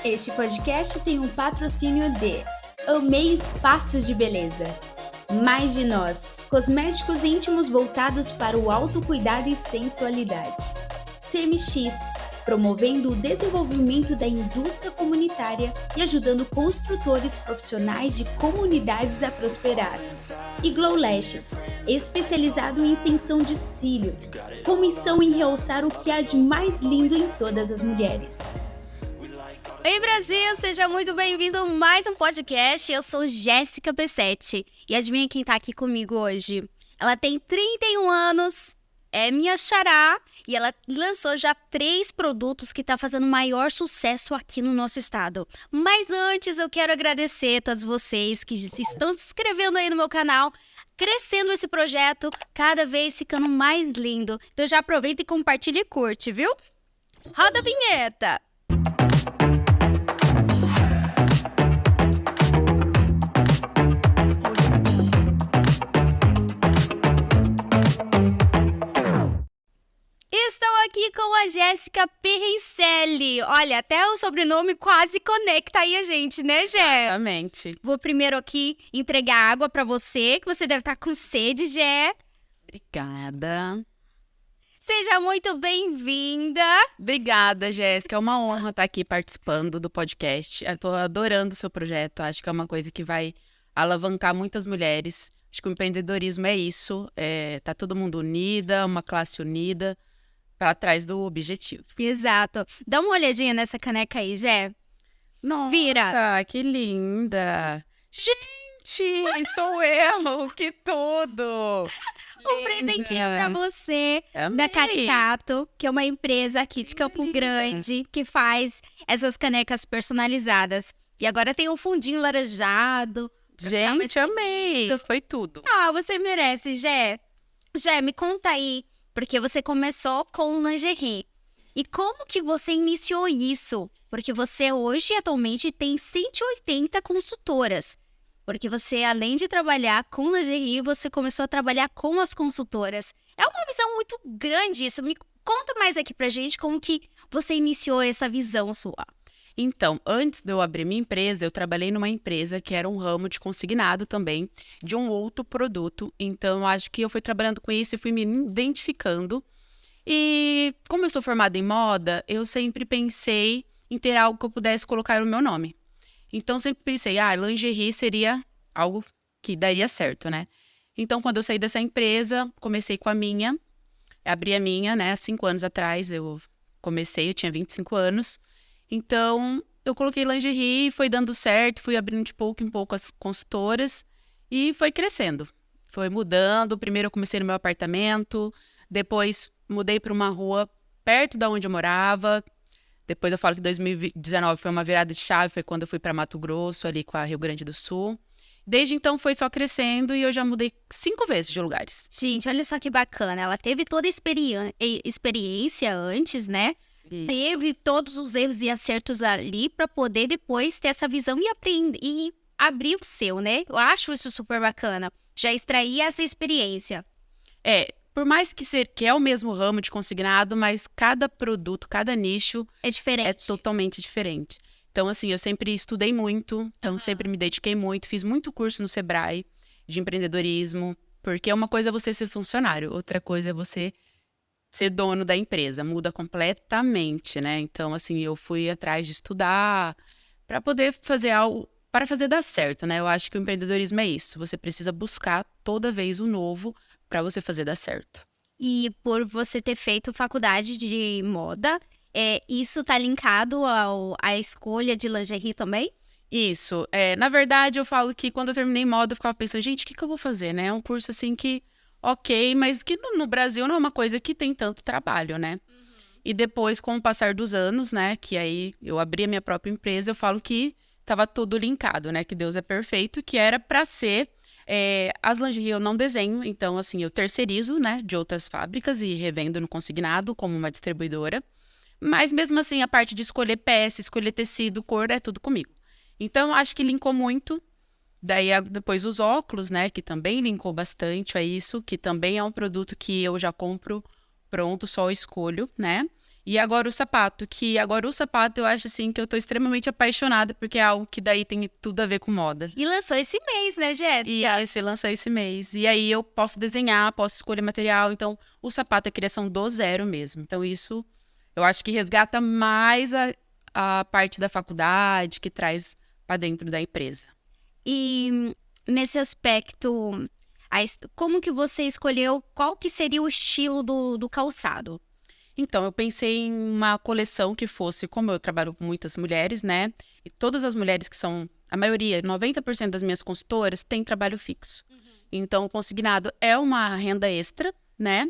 Este podcast tem um patrocínio de Amei Espaços de Beleza. Mais de Nós, cosméticos íntimos voltados para o autocuidado e sensualidade. CMX, promovendo o desenvolvimento da indústria comunitária e ajudando construtores profissionais de comunidades a prosperar. E Glow Lashes, especializado em extensão de cílios, com missão em realçar o que há de mais lindo em todas as mulheres. Oi, Brasil! Seja muito bem-vindo a mais um podcast. Eu sou Jéssica P7 e adivinha quem tá aqui comigo hoje? Ela tem 31 anos, é minha xará e ela lançou já 3 produtos que tá fazendo maior sucesso aqui no nosso estado. Mas antes eu quero agradecer a todos vocês que estão se inscrevendo aí no meu canal, crescendo esse projeto, cada vez ficando mais lindo. Então já aproveita e compartilha e curte, viu? Roda a vinheta! Estou aqui com a Jéssica Perrincelli. Olha, até o sobrenome quase conecta aí a gente, né, Jé? Exatamente. Vou primeiro aqui entregar água pra você, que você deve estar com sede, Jé. Obrigada. Seja muito bem-vinda. Obrigada, Jéssica. É uma honra estar aqui participando do podcast. Eu tô adorando o seu projeto. Acho que é uma coisa que vai alavancar muitas mulheres. Acho que o empreendedorismo é isso. Tá todo mundo unida, uma classe unida, para trás do objetivo. Exato. Dá uma olhadinha nessa caneca aí, Jé. Nossa, Vira. que linda. Gente, sou eu. Que tudo. Um presentinho pra você, Amei. da Caricato, que é uma empresa aqui de Campo Grande, que faz essas canecas personalizadas. E agora tem um fundinho laranjado. Gente, amei. Foi tudo. Ah, você merece, Jé. Jé, me conta aí, porque você começou com lingerie. E como que você iniciou isso? Porque você hoje, atualmente, tem 180 consultoras. Porque você, além de trabalhar com lingerie, você começou a trabalhar com as consultoras. É uma visão muito grande isso. Me conta mais aqui pra gente como que você iniciou essa visão sua. Então, antes de eu abrir minha empresa, eu trabalhei numa empresa que era um ramo de consignado também, de um outro produto. Então, eu acho que eu fui trabalhando com isso e fui me identificando. E como eu sou formada em moda, eu sempre pensei em ter algo que eu pudesse colocar o meu nome. Então, sempre pensei, lingerie seria algo que daria certo, né? Então, quando eu saí dessa empresa, comecei com a minha, abri a minha, né? Há 5 anos atrás eu tinha 25 anos. Então, eu coloquei lingerie, foi dando certo, fui abrindo de pouco em pouco as consultoras e foi crescendo. Foi mudando, primeiro eu comecei no meu apartamento, depois mudei para uma rua perto da onde eu morava. Depois eu falo que 2019 foi uma virada de chave, foi quando eu fui para Mato Grosso, ali com a Rio Grande do Sul. Desde então foi só crescendo e eu já mudei 5 vezes de lugares. Gente, olha só que bacana. Ela teve toda a experiência antes, né? Isso. Teve todos os erros e acertos ali para poder depois ter essa visão e aprender e abrir o seu, né? Eu acho isso super bacana. Já extrair essa experiência. Por mais que é o mesmo ramo de consignado, mas cada produto, cada nicho É diferente. é totalmente diferente. Então, assim, eu sempre estudei muito, então sempre me dediquei muito, fiz muito curso no Sebrae de empreendedorismo, porque uma coisa é você ser funcionário, outra coisa é você ser dono da empresa, muda completamente, né? Então, assim, eu fui atrás de estudar para poder fazer algo, para fazer dar certo, né? Eu acho que o empreendedorismo é isso, você precisa buscar toda vez o novo para você fazer dar certo. E por você ter feito faculdade de moda, isso tá linkado à escolha de lingerie também? Isso. Na verdade, eu falo que quando eu terminei moda, eu ficava pensando, gente, o que eu vou fazer, né? É um curso, assim, que, ok, mas que no Brasil não é uma coisa que tem tanto trabalho, né? E depois, com o passar dos anos, né, que aí eu abri a minha própria empresa, eu falo que tava tudo linkado, né? Que Deus é perfeito, que era para ser... as lingerie eu não desenho, então, assim, eu terceirizo, né, de outras fábricas e revendo no consignado como uma distribuidora. Mas, mesmo assim, a parte de escolher peça, escolher tecido, cor, é tudo comigo. Então, acho que linkou muito. Daí, depois, os óculos, né, que também linkou bastante a isso, que também é um produto que eu já compro pronto, só escolho, né? E agora o sapato, eu acho assim que eu tô extremamente apaixonada, porque é algo que daí tem tudo a ver com moda. E lançou esse mês, né, Jéssica? E aí você lança esse mês. E aí eu posso desenhar, posso escolher material. Então, o sapato é criação do zero mesmo. Então, isso eu acho que resgata mais a parte da faculdade, que traz para dentro da empresa. E nesse aspecto, como que você escolheu qual que seria o estilo do calçado? Então, eu pensei em uma coleção que fosse, como eu trabalho com muitas mulheres, né? E todas as mulheres que são, a maioria, 90% das minhas consultoras, têm trabalho fixo. Então, o consignado é uma renda extra, né?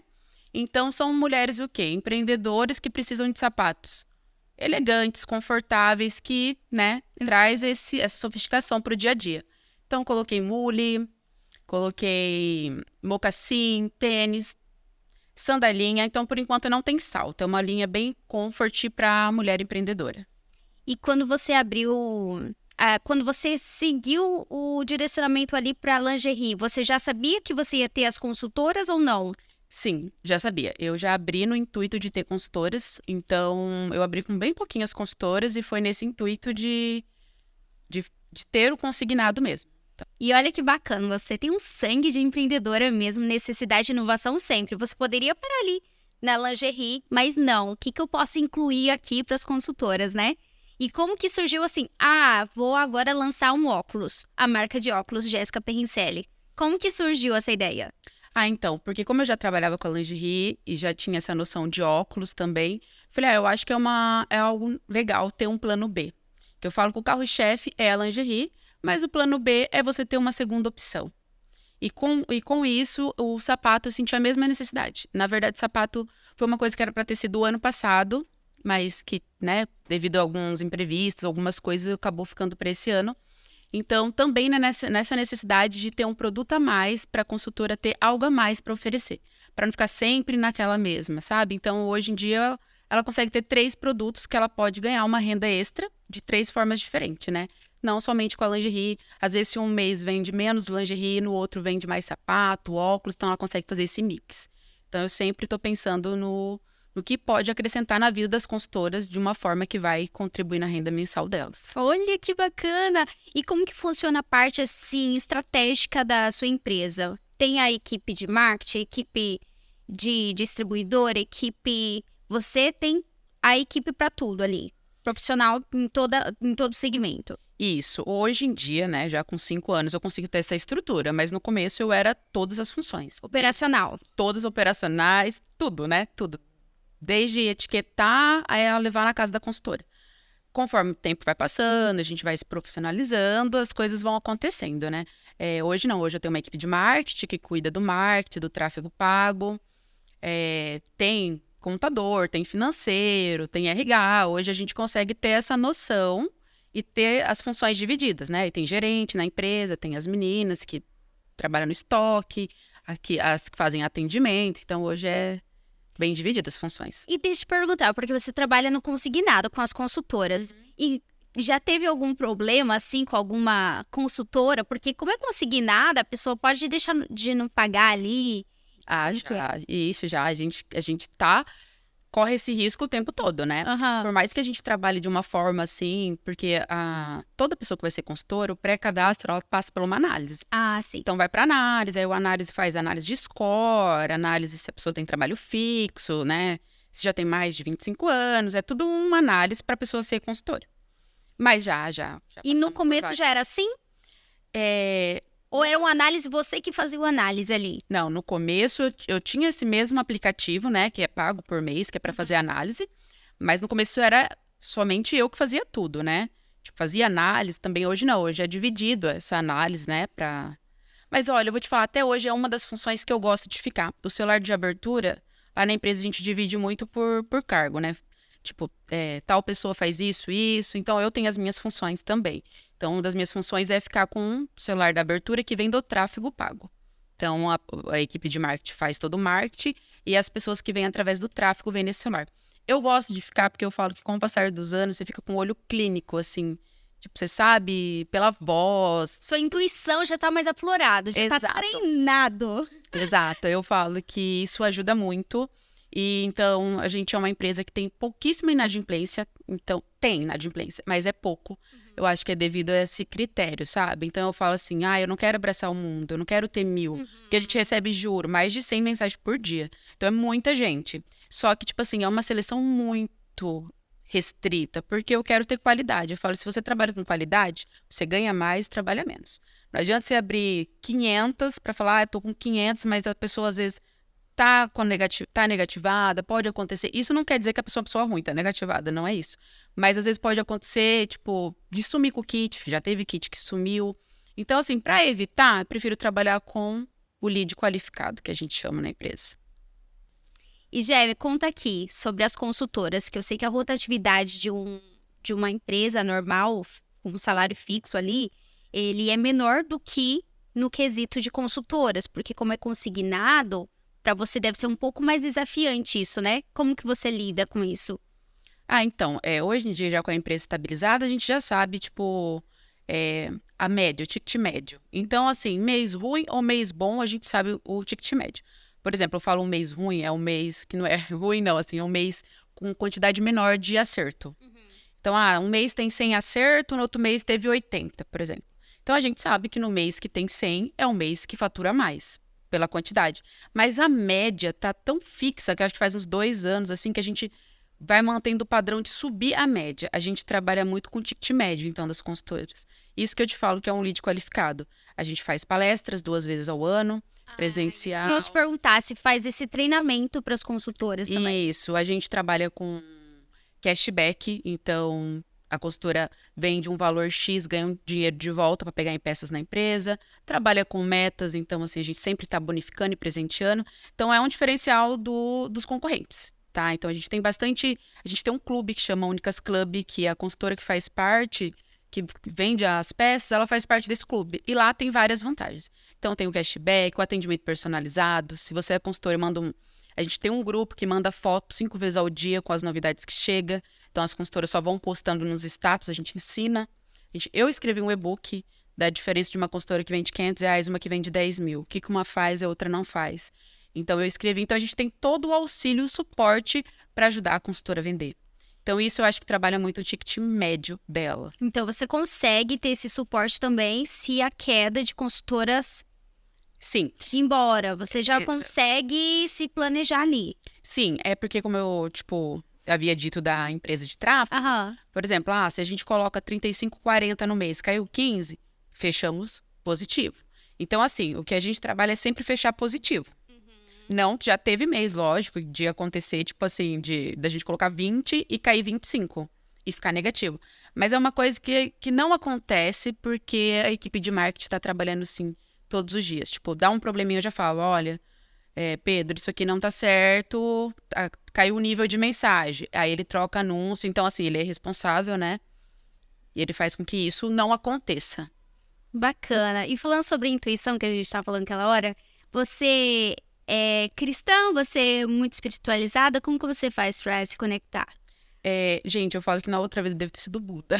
Então, são mulheres o quê? Empreendedores que precisam de sapatos elegantes, confortáveis, que, né, traz essa sofisticação para o dia a dia. Então, coloquei mule, coloquei mocassim, tênis, sandalinha. Então, por enquanto, não tem salto. É uma linha bem comfort para mulher empreendedora. E quando você quando você seguiu o direcionamento ali para lingerie, você já sabia que você ia ter as consultoras ou não? Sim, já sabia. Eu já abri no intuito de ter consultoras. Então, eu abri com bem pouquinhas consultoras e foi nesse intuito de ter o consignado mesmo. E olha que bacana, você tem um sangue de empreendedora mesmo, necessidade de inovação sempre. Você poderia parar ali na lingerie, mas não. O que eu posso incluir aqui para as consultoras, né? E como que surgiu assim? Vou agora lançar um óculos, a marca de óculos Jéssica Perrincelli. Como que surgiu essa ideia? Então, porque como eu já trabalhava com a lingerie e já tinha essa noção de óculos também, falei, eu acho que é algo legal ter um plano B. Que eu falo que o carro-chefe é a lingerie, mas o plano B é você ter uma segunda opção. E com isso, o sapato, eu senti a mesma necessidade. Na verdade, o sapato foi uma coisa que era para ter sido o ano passado, mas que, né, devido a alguns imprevistos, algumas coisas, acabou ficando para esse ano. Então, também né, nessa necessidade de ter um produto a mais para a consultora ter algo a mais para oferecer, para não ficar sempre naquela mesma, sabe? Então, hoje em dia, ela consegue ter 3 produtos que ela pode ganhar uma renda extra de 3 formas diferentes, né? Não somente com a lingerie. Às vezes, se um mês vende menos lingerie, no outro vende mais sapato, óculos, então ela consegue fazer esse mix. Então, eu sempre estou pensando no que pode acrescentar na vida das consultoras de uma forma que vai contribuir na renda mensal delas. Olha que bacana! E como que funciona a parte, assim, estratégica da sua empresa? Tem a equipe de marketing, a equipe de distribuidora, Você tem a equipe para tudo ali. Profissional em todo segmento. Isso. Hoje em dia, né, já com 5 anos, eu consigo ter essa estrutura. Mas no começo eu era todas as funções. Operacional. Todas operacionais, tudo, né? Tudo. Desde etiquetar a levar na casa da consultora. Conforme o tempo vai passando, a gente vai se profissionalizando, as coisas vão acontecendo, né? Hoje não, hoje eu tenho uma equipe de marketing que cuida do marketing, do tráfego pago. Tem contador, tem financeiro, tem RH. Hoje a gente consegue ter essa noção e ter as funções divididas, né? E tem gerente na empresa, tem as meninas que trabalham no estoque, as que fazem atendimento. Então, hoje é bem divididas as funções. E deixa eu te perguntar, porque você trabalha no consignado com as consultoras. E já teve algum problema, assim, com alguma consultora? Porque como é consignada, a pessoa pode deixar de não pagar ali. Já. Isso já. A gente corre esse risco o tempo todo, né? Uhum. Por mais que a gente trabalhe de uma forma assim, porque toda pessoa que vai ser consultora, o pré-cadastro, ela passa por uma análise. Sim. Então, vai para análise, aí o análise faz análise de score, análise se a pessoa tem trabalho fixo, né? Se já tem mais de 25 anos, é tudo uma análise para a pessoa ser consultora. Mas já E no começo já era assim? Ou era uma análise, você que fazia a análise ali? Não, no começo eu tinha esse mesmo aplicativo, né, que é pago por mês, que é para fazer análise, mas no começo era somente eu que fazia tudo, né? Tipo, fazia análise também, hoje não, hoje é dividido essa análise, né, Mas olha, eu vou te falar, até hoje é uma das funções que eu gosto de ficar. O celular de abertura, lá na empresa a gente divide muito por cargo, né? Tipo, tal pessoa faz isso, então eu tenho as minhas funções também. Então, uma das minhas funções é ficar com um celular da abertura que vem do tráfego pago. Então, a equipe de marketing faz todo o marketing e as pessoas que vêm através do tráfego vêm nesse celular. Eu gosto de ficar porque eu falo que com o passar dos anos você fica com o olho clínico, assim. Tipo, você sabe pela voz. Sua intuição já tá mais aflorada, já tá treinado. Exato, eu falo que isso ajuda muito. E então a gente é uma empresa que tem pouquíssima inadimplência, então tem inadimplência, mas é pouco. Eu acho que é devido a esse critério, sabe? Então eu falo assim, eu não quero abraçar o mundo, eu não quero ter 1.000, porque a gente recebe, juro, mais de 100 mensagens por dia. Então é muita gente. Só que, tipo assim, é uma seleção muito restrita, porque eu quero ter qualidade. Eu falo, se você trabalha com qualidade, você ganha mais, trabalha menos. Não adianta você abrir 500 para falar, eu tô com 500, mas a pessoa às vezes tá negativada, pode acontecer. Isso não quer dizer que a pessoa é uma pessoa ruim, tá negativada, não é isso. Mas às vezes pode acontecer, tipo, de sumir com o kit, já teve kit que sumiu. Então, assim, para evitar, eu prefiro trabalhar com o lead qualificado, que a gente chama na empresa. E, Gé, me conta aqui sobre as consultoras, que eu sei que a rotatividade de uma empresa normal, com um salário fixo ali, ele é menor do que no quesito de consultoras, porque como é consignado, para você deve ser um pouco mais desafiante isso, né? Como que você lida com isso? Então, hoje em dia, já com a empresa estabilizada, a gente já sabe, tipo, a média, o ticket médio. Então, assim, mês ruim ou mês bom, a gente sabe o ticket médio. Por exemplo, eu falo um mês ruim, é um mês que não é ruim, não, assim, é um mês com quantidade menor de acerto. Então, um mês tem 100 acerto, no outro mês teve 80, por exemplo. Então, a gente sabe que no mês que tem 100 é um mês que fatura mais, pela quantidade. Mas a média tá tão fixa, que acho que faz uns 2 anos, assim, que a gente vai mantendo o padrão de subir a média. A gente trabalha muito com ticket médio, então, das consultoras. Isso que eu te falo que é um lead qualificado. A gente faz palestras 2 vezes ao ano, presencial. Se eu te perguntar se faz esse treinamento para as consultoras também. Isso, a gente trabalha com cashback, então a consultora vende um valor X, ganha um dinheiro de volta para pegar em peças na empresa, trabalha com metas, então assim, a gente sempre está bonificando e presenteando. Então é um diferencial dos concorrentes, tá? Então a gente tem um clube que chama Únicas Club, que é a consultora que faz parte, que vende as peças, ela faz parte desse clube. E lá tem várias vantagens. Então tem o cashback, o atendimento personalizado, se você é consultora, a gente tem um grupo que manda foto 5 vezes ao dia com as novidades que chega. Então, as consultoras só vão postando nos status, a gente ensina. Eu escrevi um e-book da diferença de uma consultora que vende R$500 e uma que vende 10 mil. O que uma faz e a outra não faz. Então, eu escrevi. Então, a gente tem todo o auxílio e o suporte para ajudar a consultora a vender. Então, isso eu acho que trabalha muito o ticket médio dela. Então, você consegue ter esse suporte também se a queda de consultoras... Sim. Embora, você já consegue se planejar ali. Sim, é porque como eu, havia dito da empresa de tráfego, por exemplo, se a gente coloca 35, 40 no mês, caiu 15, fechamos positivo. Então, assim, o que a gente trabalha é sempre fechar positivo. Não, já teve mês, lógico, de acontecer, da gente colocar 20 e cair 25 e ficar negativo. Mas é uma coisa que não acontece porque a equipe de marketing está trabalhando, sim, todos os dias. Dá um probleminha, eu já falo, olha, Pedro, isso aqui não tá certo, caiu o nível de mensagem. Aí ele troca anúncio, então assim, ele é responsável, né? E ele faz com que isso não aconteça. Bacana. E falando sobre intuição, que a gente estava falando aquela hora, você é cristã, você é muito espiritualizada, como que você faz para se conectar? Gente, eu falo que na outra vida deve ter sido Buda.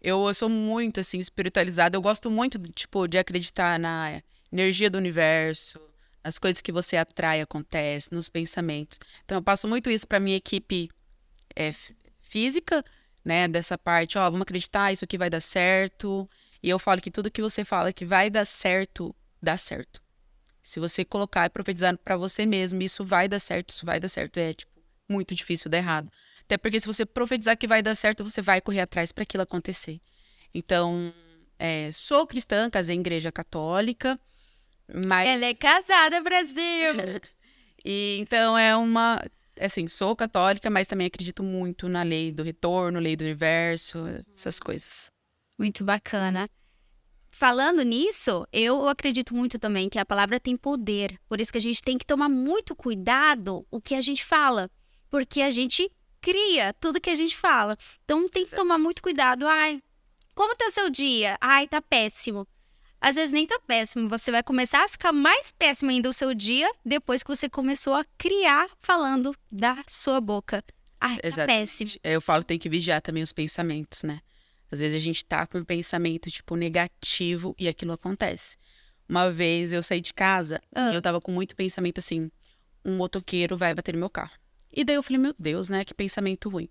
Eu sou muito, assim, espiritualizada. Eu gosto muito, de acreditar na energia do universo, nas coisas que você atrai, acontece, nos pensamentos. Então, eu passo muito isso para minha equipe física, né? Dessa parte, vamos acreditar, isso aqui vai dar certo. E eu falo que tudo que você fala que vai dar certo, dá certo. Se você colocar e profetizar para você mesmo, isso vai dar certo, isso vai dar certo. É, muito difícil dar errado. Até porque se você profetizar que vai dar certo, você vai correr atrás para aquilo acontecer. Então, sou cristã, casei em igreja católica, mas... Ela é casada, Brasil! E então sou católica, mas também acredito muito na lei do retorno, lei do universo, essas coisas. Muito bacana. Falando nisso, eu acredito muito também que a palavra tem poder. Por isso que a gente tem que tomar muito cuidado o que a gente fala. Porque a gente cria tudo que a gente fala. Então tem que tomar muito cuidado. Como tá seu dia? Tá péssimo. Às vezes nem tá péssimo. Você vai começar a ficar mais péssimo ainda o seu dia depois que você começou a criar falando da sua boca. Tá péssimo. Eu falo que tem que vigiar também os pensamentos, né? Às vezes a gente tá com um pensamento, negativo e aquilo acontece. Uma vez eu saí de casa e eu tava com muito pensamento assim, um motoqueiro vai bater no meu carro. E daí eu falei, meu Deus, né? Que pensamento ruim.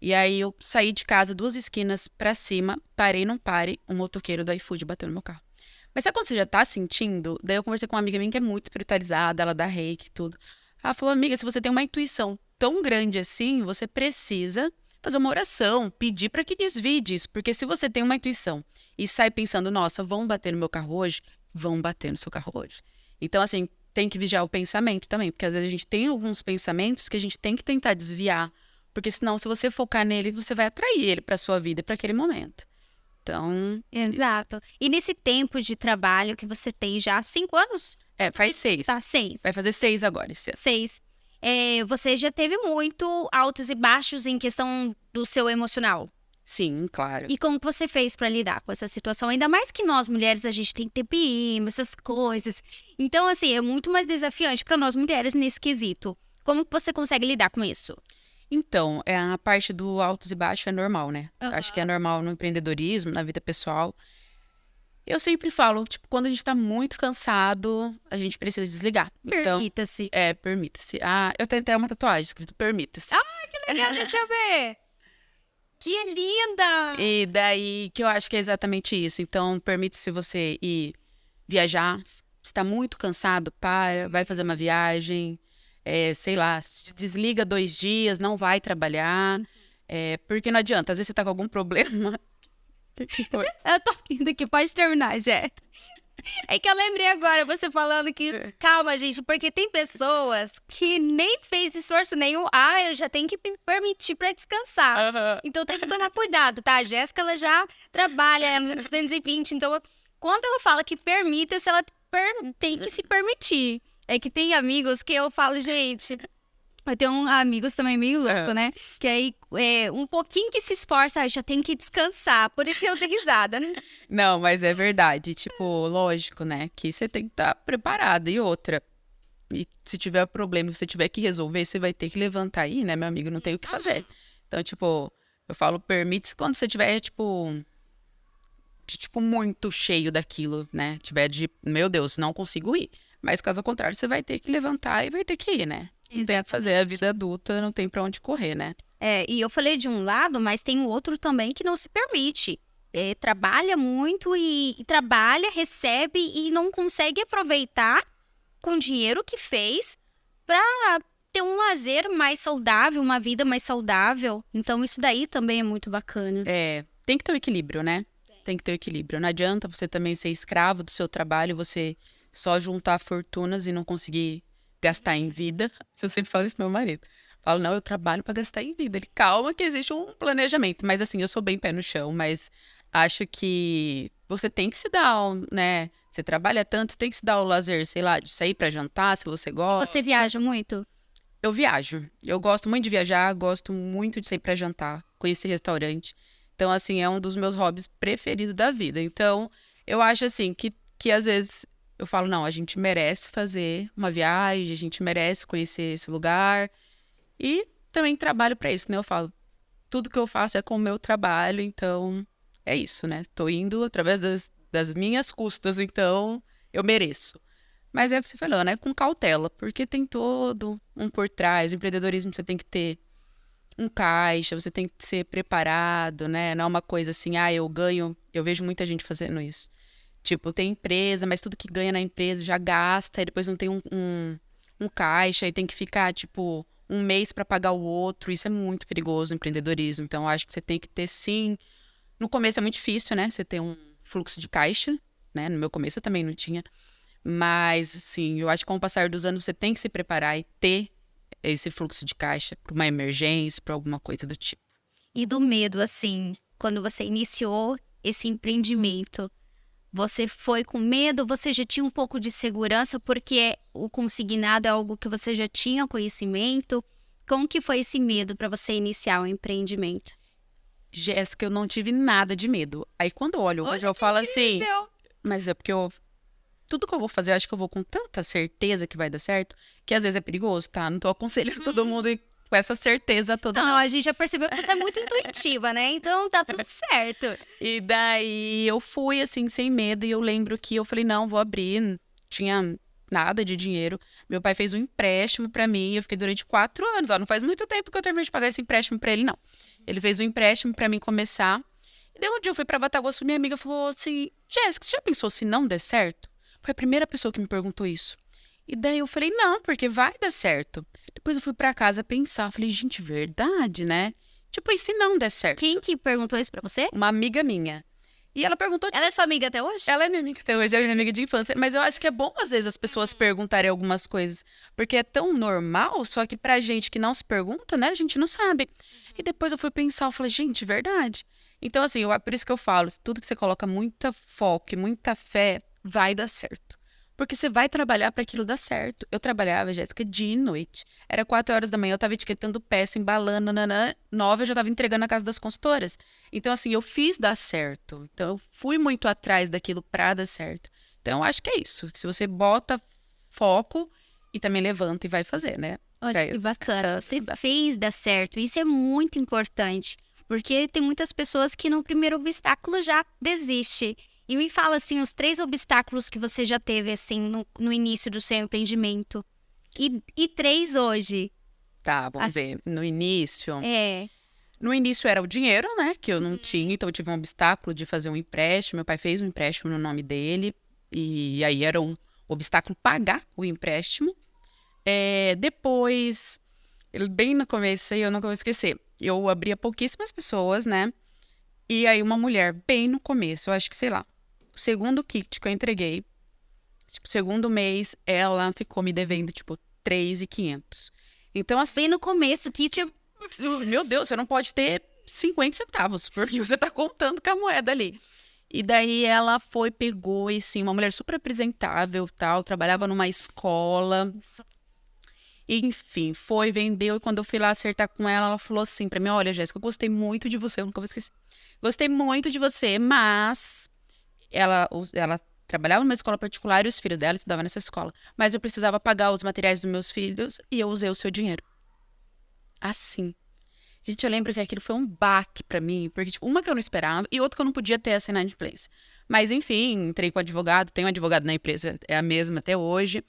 E aí eu saí de casa 2 esquinas pra cima, parei num pare, um motoqueiro do iFood bateu no meu carro. Mas sabe quando você já tá sentindo? Daí eu conversei com uma amiga minha que é muito espiritualizada, ela dá reiki e tudo. Ela falou, amiga, se você tem uma intuição tão grande assim, você precisa fazer uma oração, pedir pra que desvie disso. Porque se você tem uma intuição e sai pensando, nossa, vão bater no meu carro hoje, vão bater no seu carro hoje. Então, assim, tem que vigiar o pensamento também, porque às vezes a gente tem alguns pensamentos que a gente tem que tentar desviar, porque senão, se você focar nele, você vai atrair ele pra sua vida, pra aquele momento. Então... Exato. E nesse tempo de trabalho que você tem já há 5 anos? faz 6. Tá, 6. Vai fazer 6 agora esse ano. 6. Você já teve muito altos e baixos em questão do seu emocional. Sim, claro. E como que você fez pra lidar com essa situação? Ainda mais que nós mulheres, a gente tem TPM, essas coisas. Então, assim, é muito mais desafiante pra nós mulheres nesse quesito. Como que você consegue lidar com isso? Então, a parte do altos e baixos é normal, né? Acho que é normal no empreendedorismo, na vida pessoal. Eu sempre falo, tipo, quando a gente tá muito cansado, a gente precisa desligar. Então, Permita-se. permita-se. Eu tenho até uma tatuagem escrito permita-se. Que legal, deixa eu ver. Que linda! E daí que eu acho que é exatamente isso. Então, permite-se você ir viajar. Se tá muito cansado, vai fazer uma viagem. Sei lá, se desliga 2 dias, não vai trabalhar. Porque não adianta, às vezes você tá com algum problema. Que foi? Eu tô rindo aqui, pode terminar, Jé. É que eu lembrei agora, você falando que... Calma, gente, porque tem pessoas que nem fez esforço nenhum. Eu já tenho que me permitir pra descansar. Então tem que tomar cuidado, tá? A Jéssica, ela já trabalha no 220, então quando ela fala que permita-se, ela tem que se permitir. É que tem amigos que eu falo, gente... Eu tenho amigos também meio louco, né? Que aí, um pouquinho que se esforça, já tem que descansar. Por isso que eu dei risada, né? Não, mas é verdade. Tipo, lógico, né? Que você tem que estar preparada. E outra, e se tiver problema e você tiver que resolver, você vai ter que levantar aí, né, meu amigo? Não tem o que fazer. Então, tipo, eu falo, permite-se quando você tiver, tipo, muito cheio daquilo, né? Tiver de, meu Deus, não consigo ir. Mas caso contrário, você vai ter que levantar e vai ter que ir, né? Não tem o que fazer, a vida adulta não tem pra onde correr, né? E eu falei de um lado, mas tem o outro também que não se permite. Trabalha muito e trabalha, recebe e não consegue aproveitar com o dinheiro que fez pra ter um lazer mais saudável, uma vida mais saudável. Então isso daí também é muito bacana. Tem que ter o equilíbrio, né? Tem que ter o equilíbrio. Não adianta você também ser escravo do seu trabalho, você só juntar fortunas e não conseguir gastar em vida. Eu sempre falo isso pro meu marido. Falo, não, eu trabalho pra gastar em vida. Ele, calma que existe um planejamento. Mas assim, eu sou bem pé no chão, mas acho que você tem que se dar, né? Você trabalha tanto, tem que se dar o lazer, sei lá, de sair pra jantar, se você gosta. Você viaja muito? Eu viajo. Eu gosto muito de viajar, gosto muito de sair pra jantar, conhecer restaurante. Então, assim, é um dos meus hobbies preferidos da vida. Então, eu acho, assim, que às vezes... Eu falo, não, a gente merece fazer uma viagem, a gente merece conhecer esse lugar. E também trabalho pra isso, né? Eu falo, tudo que eu faço é com o meu trabalho, então é isso, né? Tô indo através das minhas custas, então eu mereço. Mas é o que você falou, né? Com cautela, porque tem todo um por trás. O empreendedorismo você tem que ter um caixa, você tem que ser preparado, né? Não é uma coisa assim, eu ganho. Eu vejo muita gente fazendo isso. Tipo, tem empresa, mas tudo que ganha na empresa já gasta, e depois não tem um caixa, e tem que ficar, tipo, 1 mês para pagar o outro. Isso é muito perigoso no empreendedorismo. Então, eu acho que você tem que ter, sim... No começo é muito difícil, né? Você ter um fluxo de caixa, né? No meu começo eu também não tinha. Mas, assim, eu acho que com o passar dos anos você tem que se preparar e ter esse fluxo de caixa para uma emergência, para alguma coisa do tipo. E do medo, assim, quando você iniciou esse empreendimento... Você foi com medo? Você já tinha um pouco de segurança porque o consignado é algo que você já tinha conhecimento? Como que foi esse medo para você iniciar o empreendimento? Jéssica, eu não tive nada de medo. Aí quando eu olho hoje, eu falo assim... Mas é porque tudo que eu vou fazer, eu acho que eu vou com tanta certeza que vai dar certo, que às vezes é perigoso, tá? Não tô aconselhando todo mundo com essa certeza toda. Não, a gente já percebeu que você é muito intuitiva, né? Então tá tudo certo. E daí eu fui assim, sem medo, e eu lembro que eu falei, não, vou abrir. Tinha nada de dinheiro. Meu pai fez um empréstimo pra mim, eu fiquei durante 4 anos. Ó, não faz muito tempo que eu terminei de pagar esse empréstimo pra ele, não. Ele fez um empréstimo pra mim começar. E daí um dia eu fui pra Bataguaçu, minha amiga falou assim, Jéssica, você já pensou se não der certo? Foi a primeira pessoa que me perguntou isso. E daí eu falei, não, porque vai dar certo. Depois eu fui pra casa pensar, falei, gente, verdade, né? Tipo, e se não der certo? Quem que perguntou isso pra você? Uma amiga minha. E ela perguntou... Ela é sua amiga até hoje? Ela é minha amiga até hoje, ela é minha amiga de infância. Mas eu acho que é bom, às vezes, as pessoas perguntarem algumas coisas. Porque é tão normal, só que pra gente que não se pergunta, né? A gente não sabe. E depois eu fui pensar, eu falei, gente, verdade. Então, assim, por isso que eu falo, tudo que você coloca muita foco e muita fé, vai dar certo. Porque você vai trabalhar para aquilo dar certo. Eu trabalhava, Jéssica, dia e noite. Era 4 horas da manhã, eu tava etiquetando peça, embalando, nananã. 9 eu já tava entregando na casa das consultoras. Então, assim, eu fiz dar certo. Então, eu fui muito atrás daquilo pra dar certo. Então, eu acho que é isso. Se você bota foco e também levanta e vai fazer, né? Olha que bacana. Você fez dar certo. Isso é muito importante. Porque tem muitas pessoas que no primeiro obstáculo já desistem. E me fala, assim, os 3 obstáculos que você já teve, assim, no início do seu empreendimento. E 3 hoje. Tá, vamos ver. No início... É. No início era o dinheiro, né? Que eu não tinha, então eu tive um obstáculo de fazer um empréstimo. Meu pai fez um empréstimo no nome dele. E aí era um obstáculo pagar o empréstimo. Depois, bem no começo, aí eu nunca vou esquecer. Eu abria pouquíssimas pessoas, né? E aí uma mulher, bem no começo, eu acho que, sei lá, o segundo kit que eu entreguei, tipo, segundo mês, ela ficou me devendo, tipo, 3.500. Então, assim... Bem no começo, que isso... Meu Deus, você não pode ter 50 centavos, porque você tá contando com a moeda ali. E daí ela pegou, e sim, uma mulher super apresentável, tal, trabalhava numa escola... Enfim, vendeu, e quando eu fui lá acertar com ela, ela falou assim pra mim, olha, Jéssica, eu gostei muito de você, eu nunca vou esquecer. Gostei muito de você, mas ela trabalhava numa escola particular e os filhos dela estudavam nessa escola. Mas eu precisava pagar os materiais dos meus filhos e eu usei o seu dinheiro. Assim. Gente, eu lembro que aquilo foi um baque pra mim, porque, tipo, uma que eu não esperava e outra que eu não podia ter essa inadimplência. Mas, enfim, entrei com o advogado, tenho um advogado na empresa, é a mesma até hoje.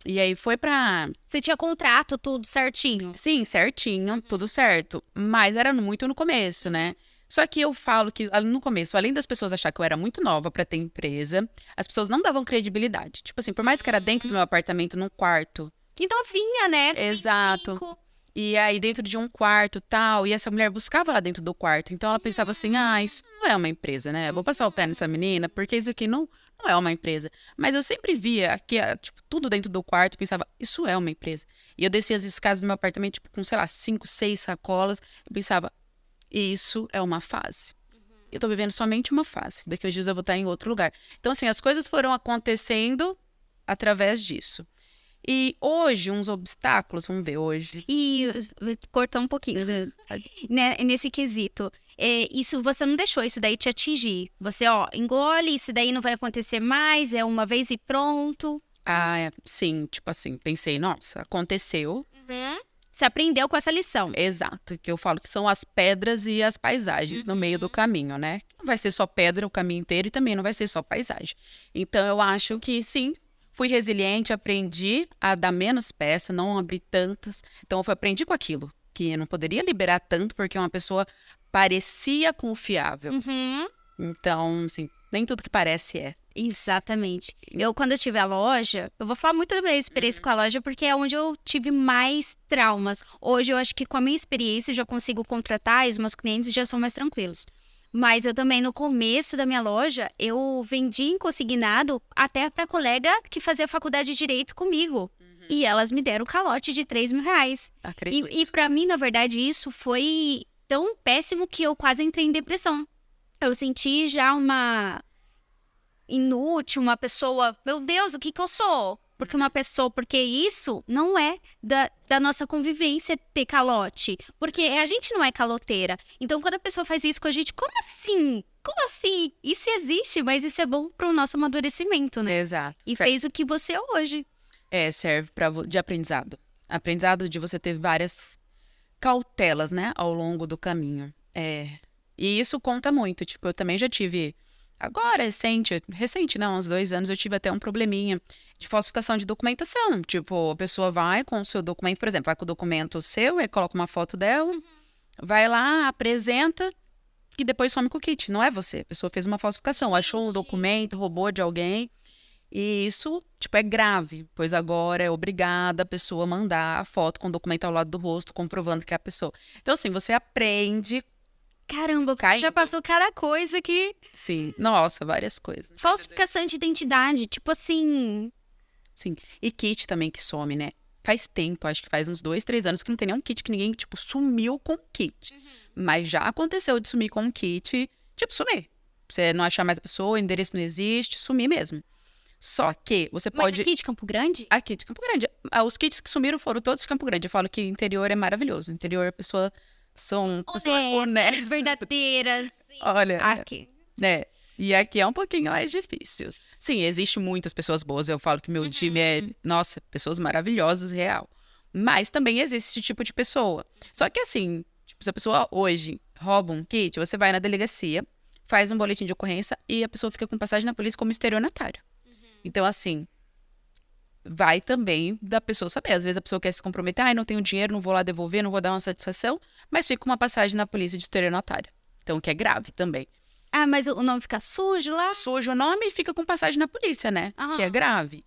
E aí foi pra... Você tinha contrato, tudo certinho? Sim, certinho, tudo certo. Mas era muito no começo, né? Só que eu falo que no começo, além das pessoas achar que eu era muito nova pra ter empresa, as pessoas não davam credibilidade. Tipo assim, por mais que era dentro do meu apartamento, num quarto. Então vinha, né? Exato. 25. E aí dentro de um quarto tal, e essa mulher buscava lá dentro do quarto. Então ela pensava assim, isso não é uma empresa, né? Eu vou passar o pé nessa menina, porque isso aqui não é uma empresa. Mas eu sempre via que, tipo, tudo dentro do quarto, pensava, isso é uma empresa. E eu descia as escadas do meu apartamento, tipo, com, sei lá, 5, 6 sacolas. Eu pensava, isso é uma fase. Eu tô vivendo somente uma fase. Daqui uns dias eu vou estar em outro lugar. Então, assim, as coisas foram acontecendo através disso. E hoje, uns obstáculos, vamos ver hoje. E vou cortar um pouquinho, né, nesse quesito. Isso, você não deixou isso daí te atingir. Você, engole, isso daí não vai acontecer mais, é uma vez e pronto. Sim, tipo assim, pensei, nossa, aconteceu. Você aprendeu com essa lição. Exato, que eu falo que são as pedras e as paisagens no meio do caminho, né? Não vai ser só pedra o caminho inteiro e também não vai ser só paisagem. Então, eu acho que sim, fui resiliente, aprendi a dar menos peça, não abrir tantas. Então, eu aprendi com aquilo, que eu não poderia liberar tanto porque uma pessoa parecia confiável. Então, assim, nem tudo que parece é. Exatamente. Quando eu tive a loja, eu vou falar muito da minha experiência com a loja, porque é onde eu tive mais traumas. Hoje, eu acho que com a minha experiência, já consigo contratar e os meus clientes já são mais tranquilos. Mas eu também, no começo da minha loja, eu vendi em consignado até para colega que fazia faculdade de Direito comigo. E elas me deram calote de 3 mil reais. Acredito. E para mim, na verdade, isso foi tão péssimo que eu quase entrei em depressão. Eu senti já uma inútil, uma pessoa... Meu Deus, o que eu sou? Porque isso não é da nossa convivência ter calote. Porque a gente não é caloteira. Então, quando a pessoa faz isso com a gente, como assim? Como assim? Isso existe, mas isso é bom pro nosso amadurecimento, né? Exato. E fez o que você é hoje. Serve de aprendizado. Aprendizado de você ter várias cautelas, né, ao longo do caminho. E isso conta muito. Tipo, eu também já tive Agora, recente não, uns 2 anos, eu tive até um probleminha de falsificação de documentação. Tipo, a pessoa vai com o seu documento, por exemplo, vai com o documento seu, aí coloca uma foto dela, vai lá, apresenta e depois some com o kit. Não é você, a pessoa fez uma falsificação, achou um documento, roubou de alguém. E isso, tipo, é grave, pois agora é obrigada a pessoa mandar a foto com o documento ao lado do rosto, comprovando que é a pessoa. Então, assim, você aprende. Caramba, você já passou cada coisa que... Sim, nossa, várias coisas. Falsificação de identidade, tipo assim... Sim, e kit também que some, né? Faz tempo, acho que faz uns 2, 3 anos que não tem nenhum kit que ninguém, tipo, sumiu com o kit. Mas já aconteceu de sumir com o kit, tipo, sumir. Você não achar mais a pessoa, o endereço não existe, sumir mesmo. Só que você pode... Mas aqui de Campo Grande? Aqui de Campo Grande. Os kits que sumiram foram todos de Campo Grande. Eu falo que interior é maravilhoso. Interior, a pessoa são pessoas honestas. Verdadeiras. Olha, Aqui. né? E aqui é um pouquinho mais difícil. Sim, existem muitas pessoas boas. Eu falo que meu time é, nossa, pessoas maravilhosas, real. Mas também existe esse tipo de pessoa. Só que assim, tipo, se a pessoa hoje rouba um kit, você vai na delegacia, faz um boletim de ocorrência e a pessoa fica com passagem na polícia como estelionatário. Então, assim, vai também da pessoa saber. Às vezes a pessoa quer se comprometer, não tenho dinheiro, não vou lá devolver, não vou dar uma satisfação, mas fica uma passagem na polícia de estelionatário. Então, o que é grave também. Ah, mas o nome fica sujo lá? Suja o nome e fica com passagem na polícia, né? Que é grave.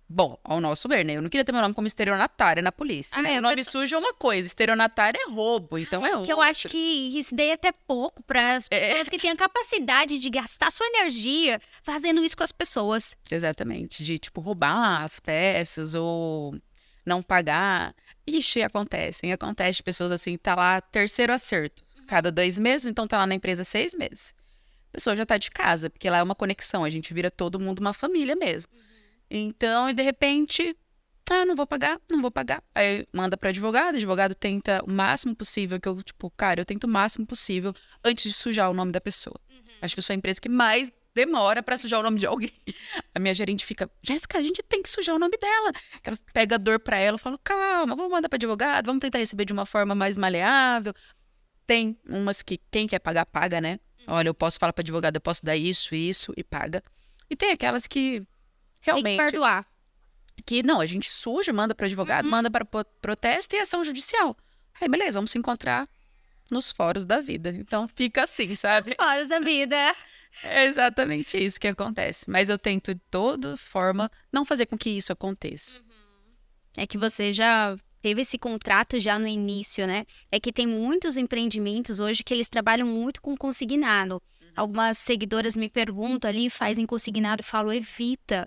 Bom, ao nosso ver, né? Eu não queria ter meu nome como estelionatária na polícia. Né? O nome sujo é uma coisa, estelionatário é roubo, então é Que outro. eu acho que isso daí é até pouco para as pessoas que têm a capacidade de gastar sua energia fazendo isso com as pessoas. Exatamente, de, tipo, roubar as peças ou não pagar. Ixi, acontece de pessoas assim, tá lá, terceiro acerto. Cada 2 meses, então tá lá na empresa 6 meses. A pessoa já tá de casa, porque lá é uma conexão, a gente vira todo mundo uma família mesmo. Então, e de repente, não vou pagar. Aí manda para advogado, o advogado tenta o máximo possível, que eu, tipo, cara, eu tento o máximo possível antes de sujar o nome da pessoa. Acho que eu sou a empresa que mais demora para sujar o nome de alguém. A minha gerente fica, Jéssica, a gente tem que sujar o nome dela. Ela pega a dor para ela, eu falo, calma, vamos mandar para advogado, vamos tentar receber de uma forma mais maleável. Tem umas que quem quer pagar, paga, né? Olha, eu posso falar para advogado, eu posso dar isso e paga. E tem aquelas que realmente... Tem que perdoar. Que não, a gente suja, manda para advogado, manda para protesto e ação judicial. Aí, beleza, vamos se encontrar nos fóruns da vida. Então, fica assim, sabe? Os foros da vida. É exatamente isso que acontece. Mas eu tento, de toda forma, não fazer com que isso aconteça. É que você já teve esse contrato já no início, né? É que tem muitos empreendimentos hoje que eles trabalham muito com consignado. Algumas seguidoras me perguntam ali, fazem consignado, eu falo, evita.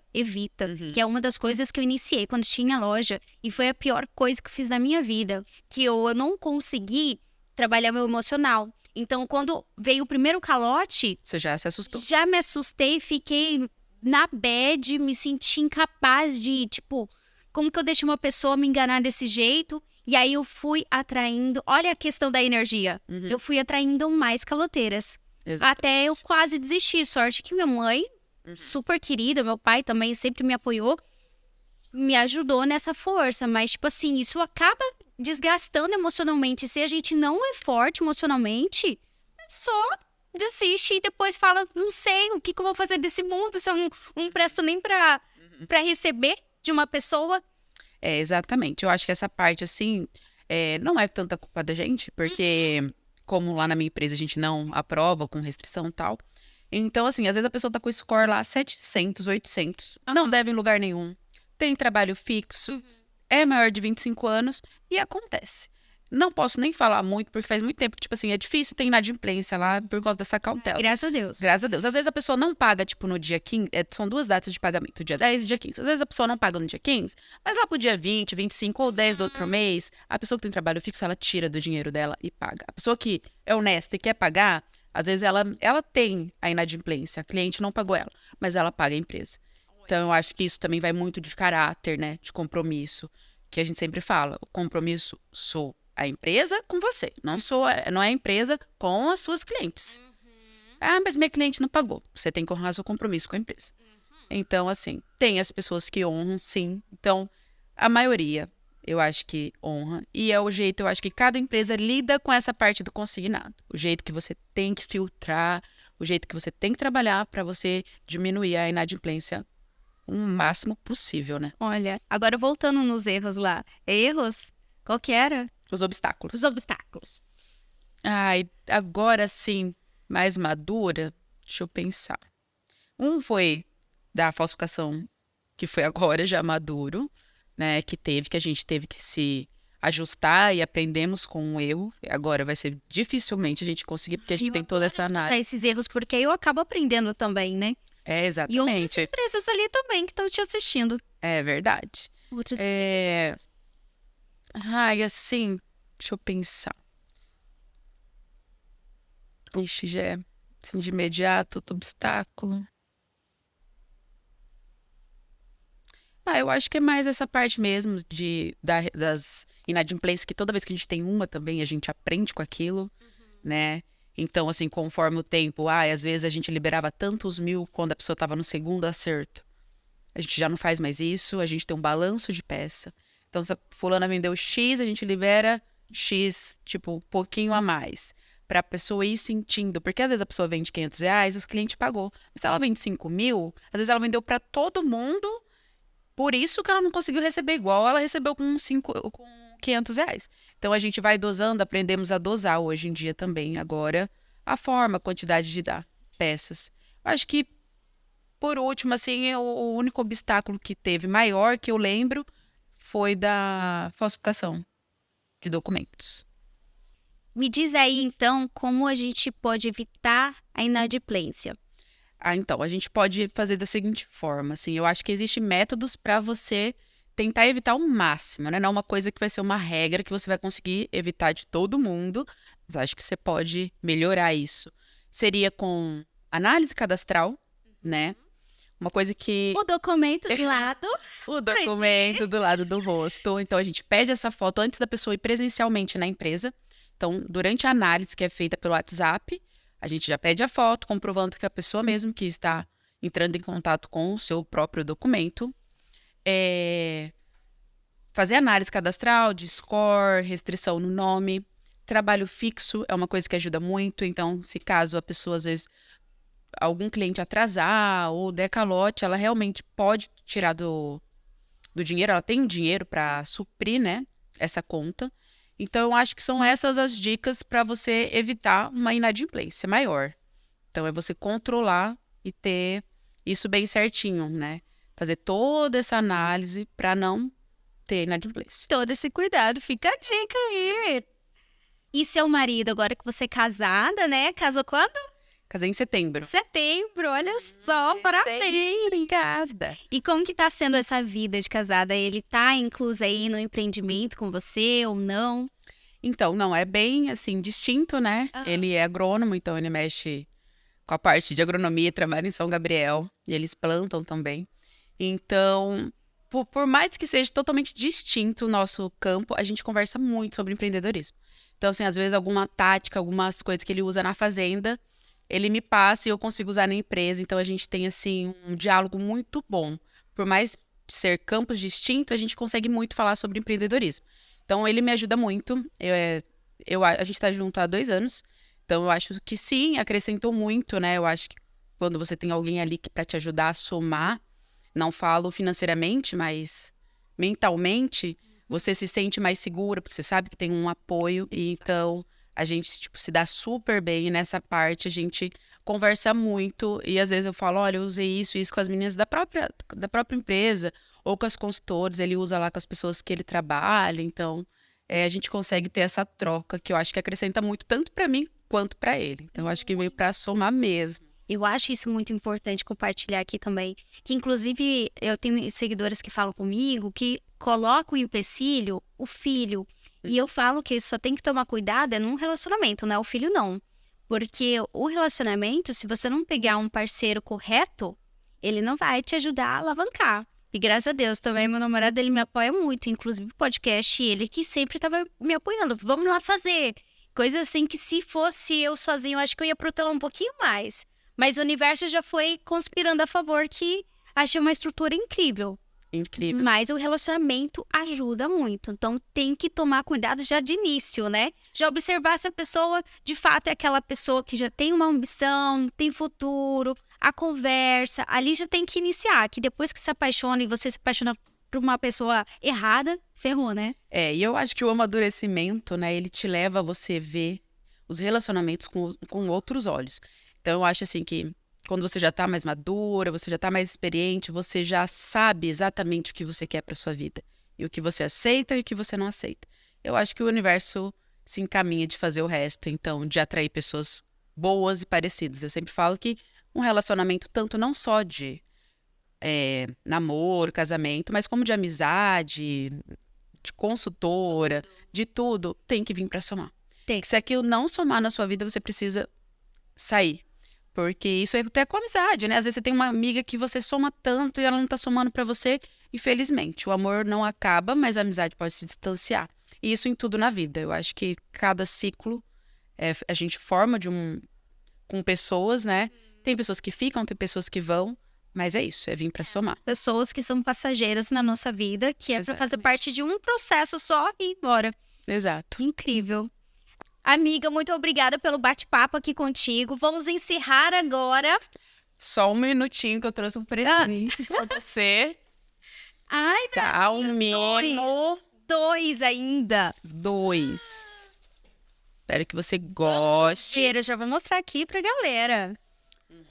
Que é uma das coisas que eu iniciei quando tinha loja. E foi a pior coisa que eu fiz na minha vida. Que eu não consegui trabalhar meu emocional. Então, quando veio o primeiro calote... Você já se assustou? Já me assustei, fiquei na bad, me senti incapaz de, tipo... Como que eu deixo uma pessoa me enganar desse jeito? E aí eu fui atraindo... Olha a questão da energia. Eu fui atraindo mais caloteiras. Exatamente. Até eu quase desisti. Sorte que minha mãe, super querida, meu pai também sempre me apoiou, me ajudou nessa força. Mas, tipo assim, isso acaba desgastando emocionalmente. Se a gente não é forte emocionalmente, só desiste e depois fala, não sei, o que eu vou fazer desse mundo se eu não presto nem pra receber de uma pessoa. É, exatamente. Eu acho que essa parte, assim, não é tanta culpa da gente, porque... Como lá na minha empresa a gente não aprova com restrição e tal. Então, assim, às vezes a pessoa tá com o score lá 700, 800. Não deve em lugar nenhum. Tem trabalho fixo. É maior de 25 anos. E acontece. Não posso nem falar muito, porque faz muito tempo que, tipo assim, é difícil ter inadimplência lá por causa dessa cautela. Graças a Deus. Graças a Deus. Às vezes a pessoa não paga, tipo, no dia 15. São 2 datas de pagamento, dia 10 e dia 15. Às vezes a pessoa não paga no dia 15, mas lá pro dia 20, 25 ou 10 do outro mês, a pessoa que tem trabalho fixo, ela tira do dinheiro dela e paga. A pessoa que é honesta e quer pagar, às vezes ela tem a inadimplência. A cliente não pagou ela, mas ela paga a empresa. Então, eu acho que isso também vai muito de caráter, né? De compromisso. Que a gente sempre fala, o compromisso sou a empresa com você, não é a empresa com as suas clientes. Mas minha cliente não pagou. Você tem que honrar seu compromisso com a empresa. Então, assim, tem as pessoas que honram, sim. Então, a maioria, eu acho que honra. E é o jeito, eu acho que cada empresa lida com essa parte do consignado. O jeito que você tem que filtrar o jeito que você tem que trabalhar para você diminuir a inadimplência o máximo possível, né? Olha, agora voltando nos erros lá. Erros? Qual que era? Os obstáculos. Os obstáculos. Ai, agora sim, mais madura, deixa eu pensar. Um foi da falsificação, que foi agora já maduro, né? Que a gente teve que se ajustar e aprendemos com o erro. Agora vai ser dificilmente a gente conseguir, porque a gente tem toda essa Para análise. esses erros, porque eu acabo aprendendo também, né? É, E outras exatamente. empresas ali também que estão te assistindo. É verdade. Outras É... empresas. Ai, assim, deixa eu pensar. Ixi, já é assim, de imediato, outro obstáculo. Eu acho que é mais essa parte mesmo das inadimplências, que toda vez que a gente tem uma também, a gente aprende com aquilo, né? Então, assim, conforme o tempo, às vezes a gente liberava tantos mil quando a pessoa estava no segundo acerto. A gente já não faz mais isso, a gente tem um balanço de peça. Então, se a fulana vendeu X, a gente libera X, tipo, um pouquinho a mais. Pra pessoa ir sentindo. Porque às vezes a pessoa vende R$500, o cliente pagou. Mas se ela vende 5 mil, às vezes ela vendeu pra todo mundo, por isso que ela não conseguiu receber igual ela recebeu com R$500. Então, a gente vai dosando, aprendemos a dosar hoje em dia também. Agora, a forma, a quantidade de dar peças. Eu acho que, por último, assim, o único obstáculo que teve maior, que eu lembro, foi da falsificação de documentos. Me diz aí, então, como a gente pode evitar a inadimplência. Então, a gente pode fazer da seguinte forma, assim, eu acho que existem métodos para você tentar evitar o máximo, né? Não é uma coisa que vai ser uma regra que você vai conseguir evitar de todo mundo, mas acho que você pode melhorar isso. Seria com análise cadastral, né? Uma coisa que... O documento do lado. O documento do lado do rosto. Então, a gente pede essa foto antes da pessoa ir presencialmente na empresa. Então, durante a análise que é feita pelo WhatsApp, a gente já pede a foto, comprovando que a pessoa mesmo que está entrando em contato com o seu próprio documento. Fazer análise cadastral, de score, restrição no nome. Trabalho fixo é uma coisa que ajuda muito. Então, se caso a pessoa, às vezes, algum cliente atrasar ou der calote, ela realmente pode tirar do dinheiro. Ela tem dinheiro para suprir, né, essa conta. Então, eu acho que são essas as dicas para você evitar uma inadimplência maior. Então, é você controlar e ter isso bem certinho, né? Fazer toda essa análise para não ter inadimplência. Todo esse cuidado, fica a dica aí. E seu marido, agora que você é casada, né? Casou quando? Casei em setembro. Setembro, olha só, parabéns. Obrigada. E como que tá sendo essa vida de casada? Ele tá incluso aí no empreendimento com você ou não? Então, não, é bem, assim, distinto, né? Ele é agrônomo, então ele mexe com a parte de agronomia, trabalha em São Gabriel, e eles plantam também. Então, por mais que seja totalmente distinto o nosso campo, a gente conversa muito sobre empreendedorismo. Então, assim, às vezes alguma tática, algumas coisas que ele usa na fazenda, ele me passa e eu consigo usar na empresa. Então, a gente tem, assim, um diálogo muito bom. Por mais ser campos distintos, a gente consegue muito falar sobre empreendedorismo. Então, ele me ajuda muito. A gente está junto há 2 anos. Então, eu acho que sim, acrescentou muito, né? Eu acho que quando você tem alguém ali para te ajudar a somar, não falo financeiramente, mas mentalmente, você se sente mais segura, porque você sabe que tem um apoio. E então, a gente se dá super bem. E nessa parte, a gente conversa muito. E às vezes eu falo, olha, eu usei isso e isso com as meninas da própria empresa, ou com as consultoras, ele usa lá com as pessoas que ele trabalha. Então, a gente consegue ter essa troca, que eu acho que acrescenta muito, tanto para mim quanto para ele. Então, eu acho que veio para somar mesmo. Eu acho isso muito importante compartilhar aqui também. Que, inclusive, eu tenho seguidoras que falam comigo que colocam o empecilho, o filho. E eu falo que só tem que tomar cuidado num relacionamento, não é o filho, não. Porque o relacionamento, se você não pegar um parceiro correto, ele não vai te ajudar a alavancar. E graças a Deus também, meu namorado, ele me apoia muito. Inclusive, o podcast, ele que sempre estava me apoiando. Vamos lá fazer. Coisa assim que se fosse eu sozinho, eu acho que eu ia protelar um pouquinho mais. Mas o universo já foi conspirando a favor, que achei uma estrutura incrível. Incrível. Mas o relacionamento ajuda muito. Então, tem que tomar cuidado já de início, né? Já observar se a pessoa, de fato, é aquela pessoa que já tem uma ambição, tem futuro, a conversa. Ali já tem que iniciar. Que depois que se apaixona e você se apaixona por uma pessoa errada, ferrou, né? E eu acho que o amadurecimento, né, ele te leva a você ver os relacionamentos com outros olhos. Então, eu acho assim que quando você já tá mais madura, você já tá mais experiente, você já sabe exatamente o que você quer pra sua vida. E o que você aceita e o que você não aceita. Eu acho que o universo se encaminha de fazer o resto, então, de atrair pessoas boas e parecidas. Eu sempre falo que um relacionamento, tanto não só de namoro, casamento, mas como de amizade, de consultora, de tudo, tem que vir pra somar. Tem. Se aquilo não somar na sua vida, você precisa sair. Porque isso é até com amizade, né? Às vezes você tem uma amiga que você soma tanto e ela não tá somando pra você. Infelizmente, o amor não acaba, mas a amizade pode se distanciar. E isso em tudo na vida. Eu acho que cada ciclo a gente forma com pessoas, né? Tem pessoas que ficam, tem pessoas que vão. Mas é isso, é vir pra somar. Pessoas que são passageiras na nossa vida, que é pra fazer Exatamente. parte de um processo só e ir embora. Exato. Incrível. Amiga, muito obrigada pelo bate-papo aqui contigo. Vamos encerrar agora. Só um minutinho que eu trouxe um presente pra você. Ai, Tá, Brasil, um mimo. dois ainda. 2. Espero que você goste. Cheiro, já vou mostrar aqui pra galera.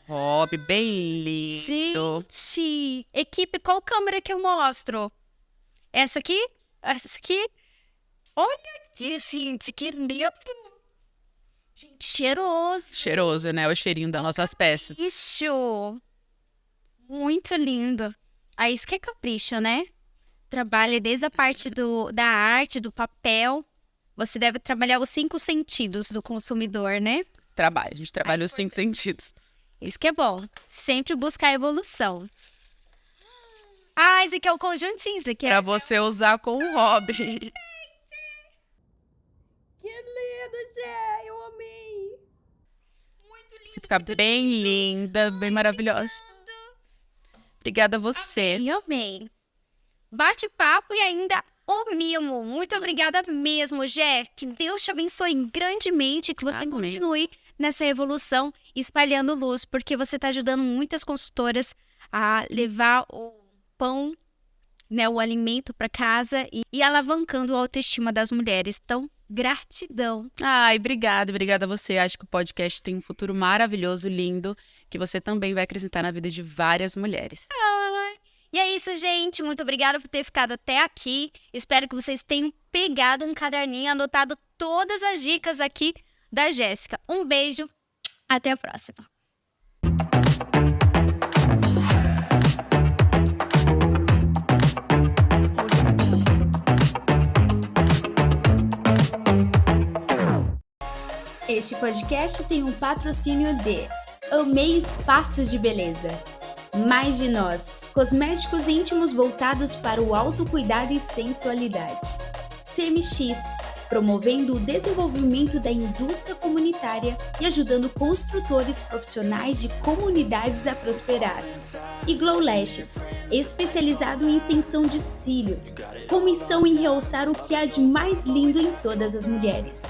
Hobby bem lindo. Gente, equipe, qual câmera que eu mostro? Essa aqui? Essa aqui? Olha aqui, gente, que lindo. Gente, cheiroso. Cheiroso, né? O cheirinho das nossas peças. Isso. Muito lindo. Aí isso que é capricho, né? Trabalha desde a parte da arte, do papel. Você deve trabalhar os 5 sentidos do consumidor, né? A gente trabalha os 5 sentidos. Isso que é bom. Sempre buscar evolução. Ah, esse aqui é o conjuntinho. Esse aqui é... Pra você usar com o hobby. Que lindo, Zé! Eu amei! Muito lindo. Você fica bem linda, bem maravilhosa. Obrigada a você. Eu amei. Bate-papo e ainda o mimo. Muito obrigada mesmo, Jé. Que Deus te abençoe grandemente, que você Amém. continue nessa evolução, espalhando luz, porque você está ajudando muitas consultoras a levar o pão, né, o alimento para casa e alavancando a autoestima das mulheres. Então, gratidão. Ai, obrigada a você. Acho que o podcast tem um futuro maravilhoso, lindo, que você também vai acrescentar na vida de várias mulheres. E é isso, gente. Muito obrigada por ter ficado até aqui. Espero que vocês tenham pegado um caderninho, anotado todas as dicas aqui da Jéssica. Um beijo. Até a próxima. Este podcast tem um patrocínio de Amei Espaços de Beleza. Mais de Nós, cosméticos íntimos voltados para o autocuidado e sensualidade. CMX, promovendo o desenvolvimento da indústria comunitária e ajudando construtores profissionais de comunidades a prosperar. E Glow Lashes, especializado em extensão de cílios, com missão em realçar o que há de mais lindo em todas as mulheres.